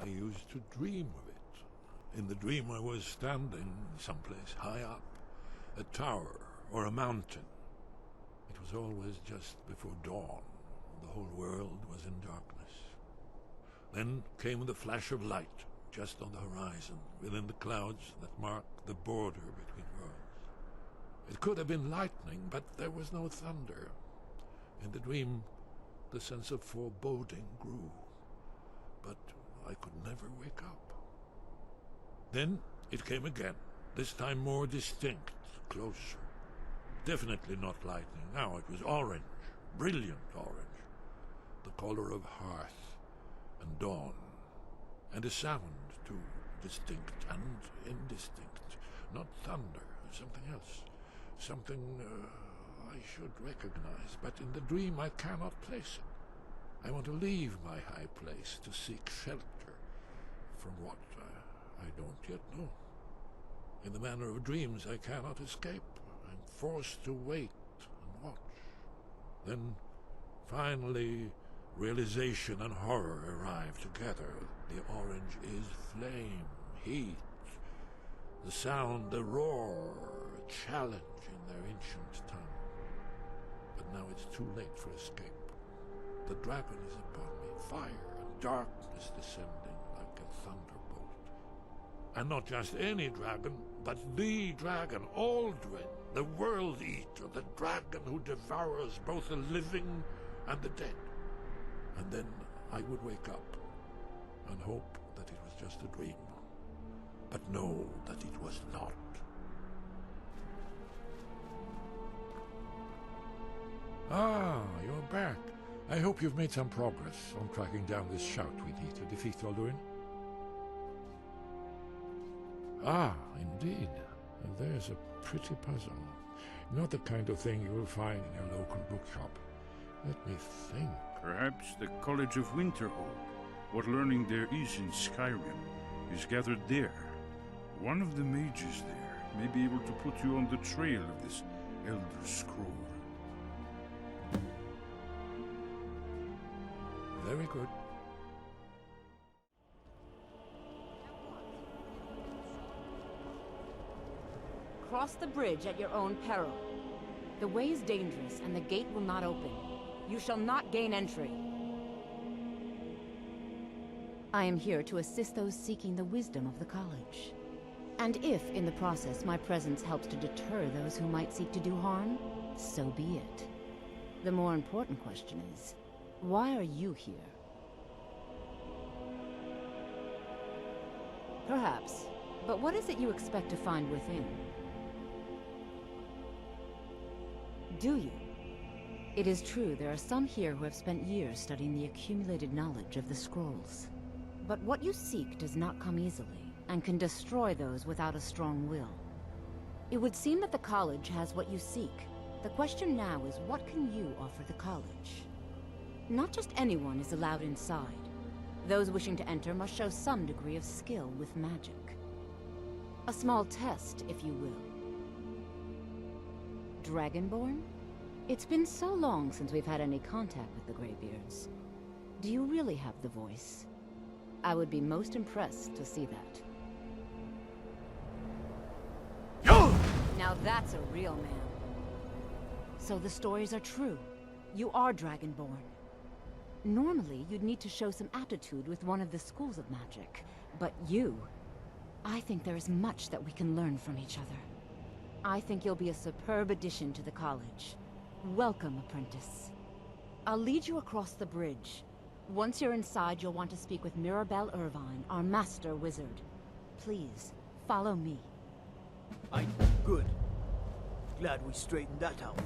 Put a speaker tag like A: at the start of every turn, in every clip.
A: I used to dream of it. In the dream I was standing someplace high up, a tower or a mountain. It was always just before dawn. The whole world was in darkness. Then came the flash of light, just on the horizon, within the clouds that mark the border between worlds. It could have been lightning, but there was no thunder. In the dream, the sense of foreboding grew, but I could never wake up. Then it came again, this time more distinct, closer. Definitely not lightning. Now it was orange, brilliant orange, the color of hearth and dawn, and a sound too, distinct and indistinct. Not thunder, something else. Something I should recognize, but in the dream I cannot place it. I want to leave my high place to seek shelter from what I don't yet know. In the manner of dreams I cannot escape. I'm forced to wait and watch. Then, finally, realization and horror arrive together. The orange is flame, heat, the sound, a roar, a challenge in their ancient tongue. But now it's too late for escape. The dragon is upon me, fire and darkness descending like a thunderbolt. And not just any dragon, but the dragon, Aldrin, the world eater, the dragon who devours both the living and the dead. And then I would wake up and hope that it was just a dream, but know that it was not. Ah, you're back. I hope you've made some progress on tracking down this shout we need to defeat Alduin. Ah, indeed. There's a pretty puzzle. Not the kind of thing you will find in your local bookshop. Let me think.
B: Perhaps the College of Winterhold, what learning there is in Skyrim, is gathered there. One of the mages there may be able to put you on the trail of this Elder Scroll.
A: Very good.
C: Cross the bridge at your own peril. The way is dangerous, and the gate will not open. You shall not gain entry. I am here to assist those seeking the wisdom of the college. And if, in the process, my presence helps to deter those who might seek to do harm, so be it. The more important question is, why are you here? Perhaps, but what is it you expect to find within? Do you? It is true there are some here who have spent years studying the accumulated knowledge of the scrolls. But what you seek does not come easily, and can destroy those without a strong will. It would seem that the college has what you seek. The question now is, what can you offer the college? Not just anyone is allowed inside. Those wishing to enter must show some degree of skill with magic. A small test, if you will. Dragonborn? It's been so long since we've had any contact with the Greybeards. Do you really have the voice? I would be most impressed to see that. Now that's a real man. So the stories are true. You are Dragonborn. Normally, you'd need to show some aptitude with one of the schools of magic. But you... I think there is much that we can learn from each other. I think you'll be a superb addition to the college. Welcome, apprentice. I'll lead you across the bridge. Once you're inside, you'll want to speak with Mirabelle Irvine, our master wizard. Please, follow me.
D: Aye, good. Glad we straightened that out.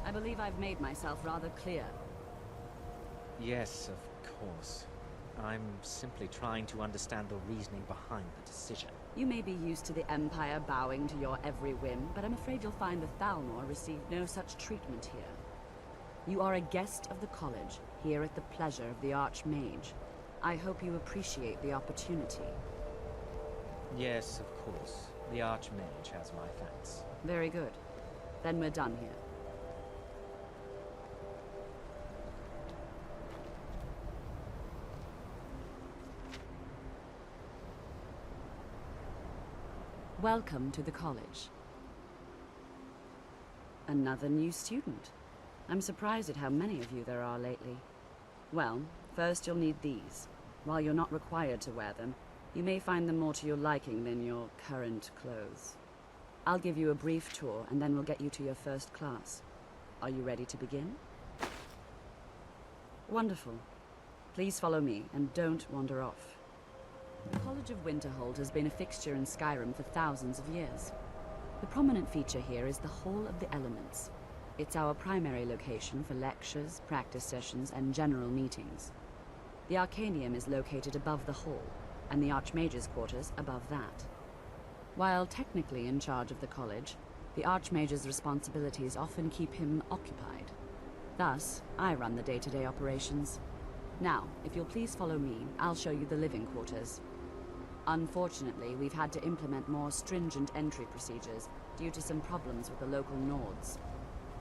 C: I believe I've made myself rather clear.
E: Yes, of course. I'm simply trying to understand the reasoning behind the decision.
C: You may be used to the Empire bowing to your every whim, but I'm afraid you'll find the Thalmor received no such treatment here. You are a guest of the college, here at the pleasure of the Archmage. I hope you appreciate the opportunity.
E: Yes, of course. The Archmage has my thanks.
C: Very good. Then we're done here. Welcome to the college. Another new student. I'm surprised at how many of you there are lately. Well, first you'll need these. While you're not required to wear them, you may find them more to your liking than your current clothes. I'll give you a brief tour, and then we'll get you to your first class. Are you ready to begin? Wonderful. Please follow me, and don't wander off. The College of Winterhold has been a fixture in Skyrim for thousands of years. The prominent feature here is the Hall of the Elements. It's our primary location for lectures, practice sessions, and general meetings. The Arcanium is located above the hall, and the Archmage's quarters above that. While technically in charge of the college, the Archmage's responsibilities often keep him occupied. Thus, I run the day-to-day operations. Now, if you'll please follow me, I'll show you the living quarters. Unfortunately, we've had to implement more stringent entry procedures due to some problems with the local Nords.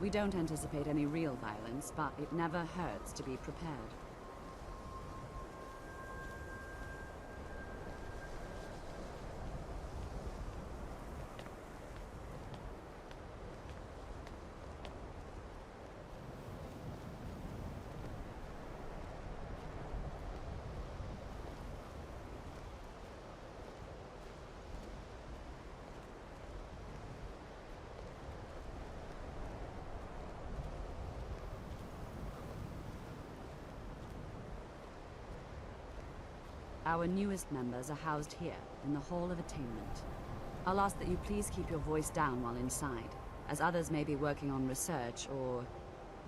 C: We don't anticipate any real violence, but it never hurts to be prepared. Our newest members are housed here, in the Hall of Attainment. I'll ask that you please keep your voice down while inside, as others may be working on research or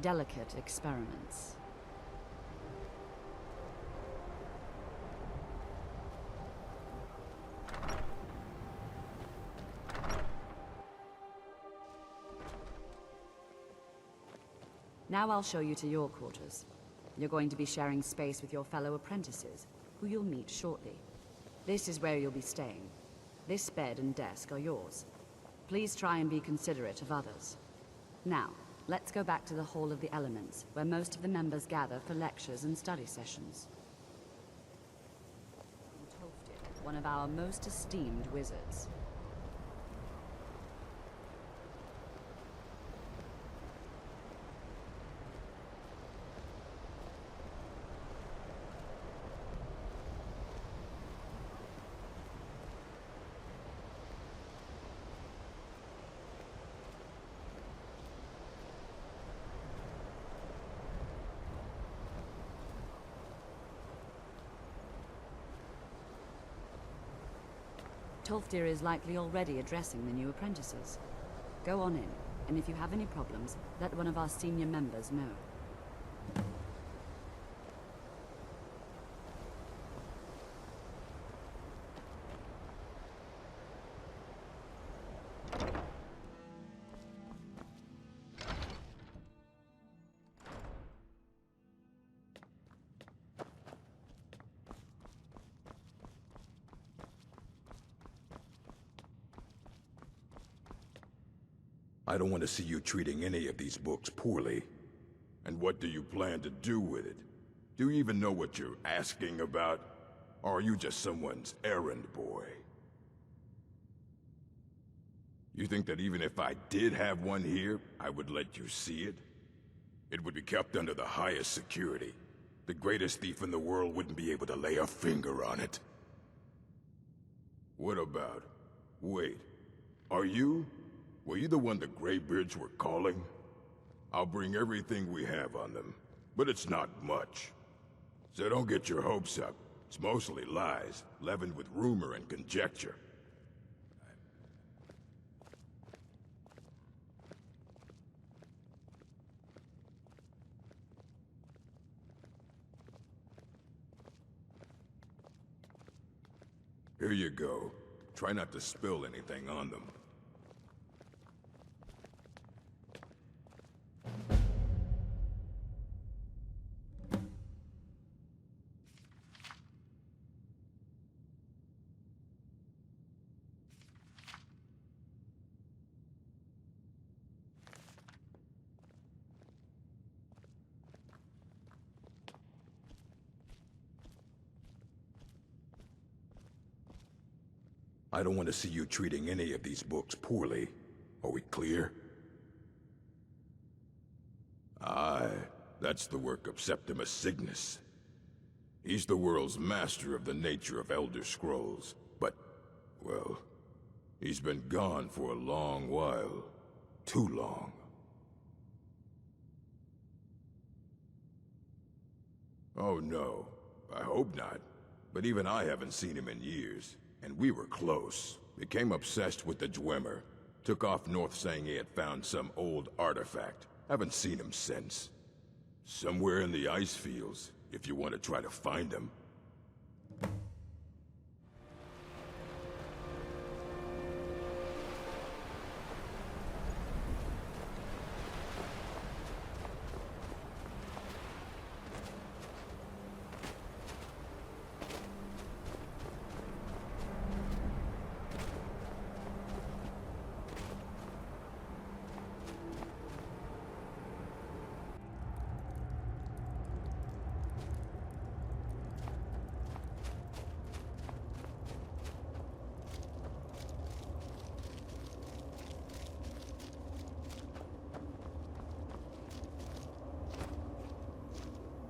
C: delicate experiments. Now I'll show you to your quarters. You're going to be sharing space with your fellow apprentices, who you'll meet shortly. This is where you'll be staying. This bed and desk are yours. Please try and be considerate of others. Now, let's go back to the Hall of the Elements, where most of the members gather for lectures and study sessions. Toftir, one of our most esteemed wizards. Toftir is likely already addressing the new apprentices. Go on in, and if you have any problems, let one of our senior members know.
F: I don't want to see you treating any of these books poorly. And what do you plan to do with it? Do you even know what you're asking about? Or are you just someone's errand boy? You think that even if I did have one here, I would let you see it? It would be kept under the highest security. The greatest thief in the world wouldn't be able to lay a finger on it. What about... Wait. Are you... Were you the one the Greybeards were calling? I'll bring everything we have on them, but it's not much. So don't get your hopes up. It's mostly lies, leavened with rumor and conjecture. Here you go. Try not to spill anything on them. I don't want to see you treating any of these books poorly. Are we clear? Aye, that's the work of Septimus Signus. He's the world's master of the nature of Elder Scrolls, but, well, he's been gone for a long while. Too long. Oh no, I hope not. But even I haven't seen him in years. And we were close. Became obsessed with the Dwemer. Took off north saying he had found some old artifact. Haven't seen him since. Somewhere in the ice fields, if you want to try to find him.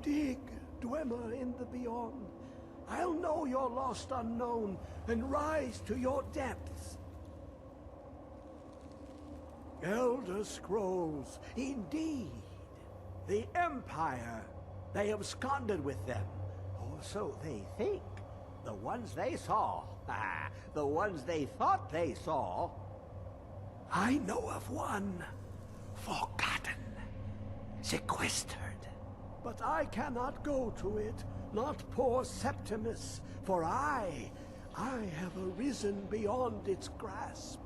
G: Dig, Dwemer in the beyond. I'll know your lost unknown and rise to your depths. Elder Scrolls, indeed. The Empire. They absconded with them. Or so they think. The ones they saw. The ones they thought they saw. I know of one. Forgotten. Sequestered. But I cannot go to it, not poor Septimus, for I have arisen beyond its grasp.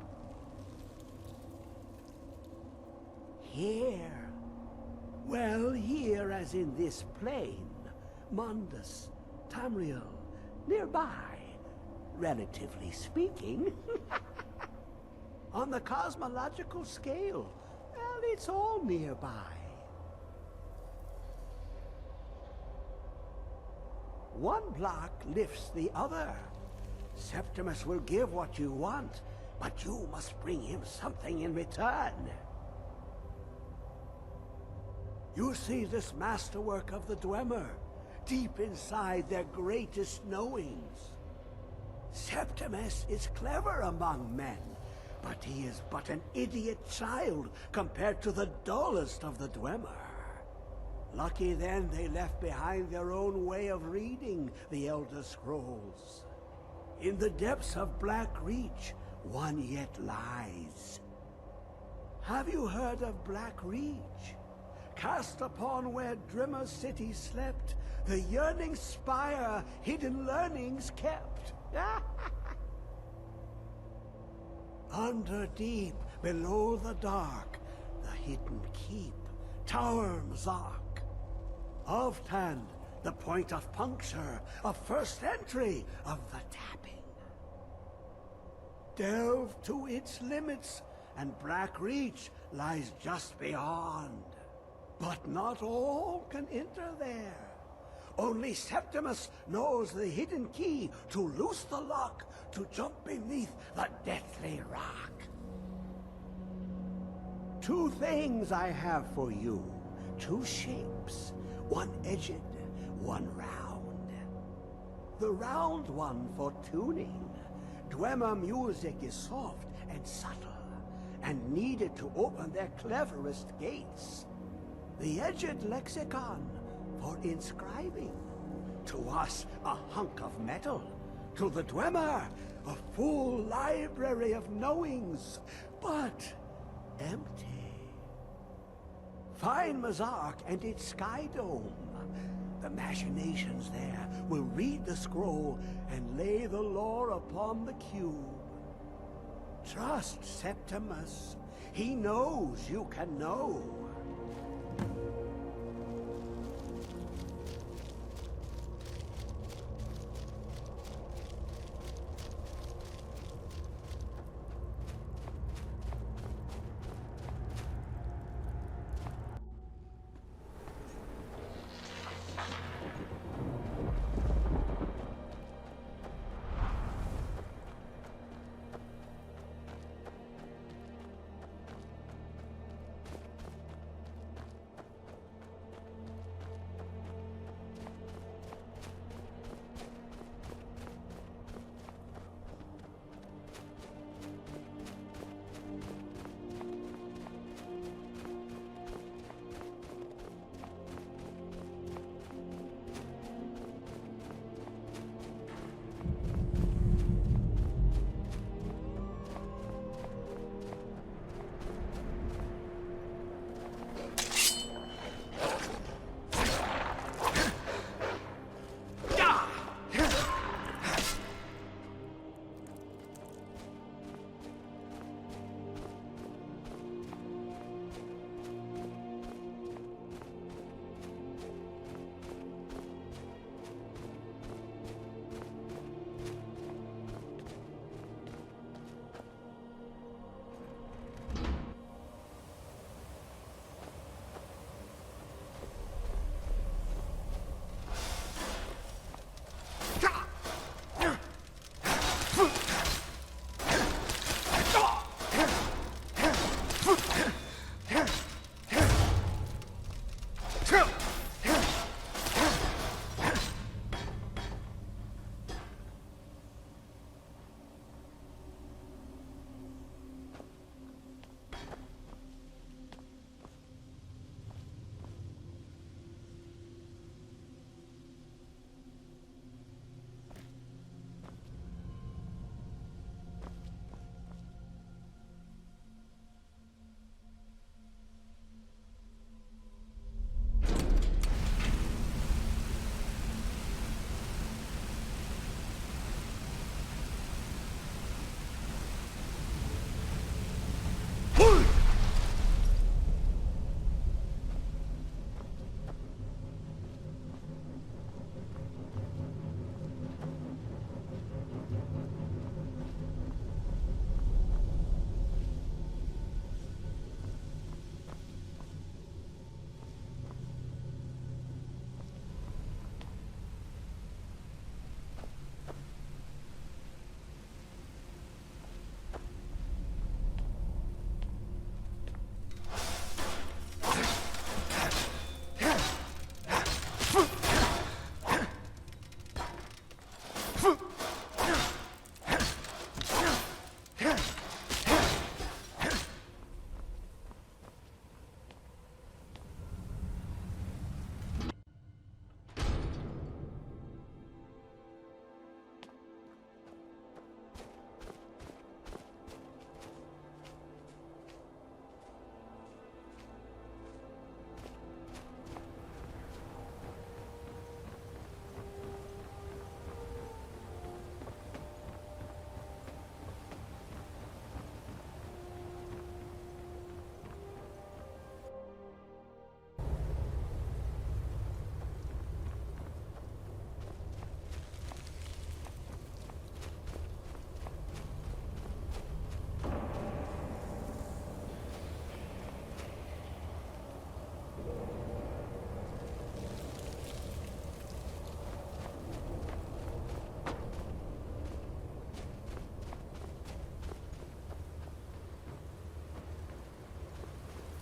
G: Here. Well, here as in this plain, Mundus, Tamriel, nearby, relatively speaking. On the cosmological scale, well, it's all nearby. One block lifts the other. Septimus will give what you want, but you must bring him something in return. You see this masterwork of the Dwemer, deep inside their greatest knowings. Septimus is clever among men, but he is but an idiot child compared to the dullest of the Dwemer. Lucky then they left behind their own way of reading the Elder Scrolls. In the depths of Black Reach, one yet lies. Have you heard of Black Reach? Cast upon where Drimmer City slept, the yearning spire hidden learnings kept. Under deep, below the dark, the hidden keep, Tower Mzark. Oft-hand, the point of puncture, of first entry, of the tapping. Delve to its limits, and Black Reach lies just beyond. But not all can enter there. Only Septimus knows the hidden key to loose the lock, to jump beneath the deathly rock. Two things I have for you, two shapes. One edged, one round. The round one for tuning. Dwemer music is soft and subtle, and needed to open their cleverest gates. The edged lexicon for inscribing. To us, a hunk of metal. To the Dwemer, a full library of knowings, but empty. Find Mzark and its sky dome. the machinations there will read the scroll and lay the lore upon the cube. Trust Septimus. He knows you can know.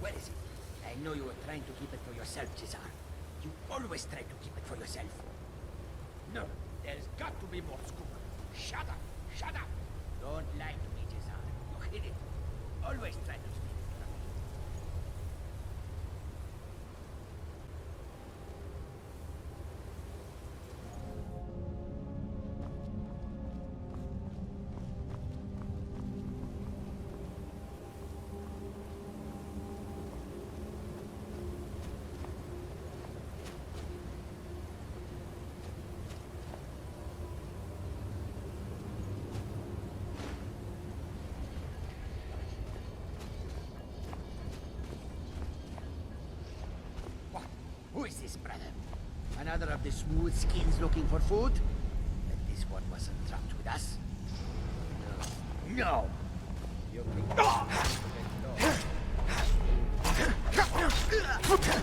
H: Where is it? I know you were trying to keep it for yourself, Cesar. You always try to keep it for yourself. No, there's got to be more scoop. Shut up! Shut up! Don't lie to me, Cesar. You hid it. Always try to speak it from me. another of the smooth skins looking for food? But this one wasn't trapped with us. No. No! You can...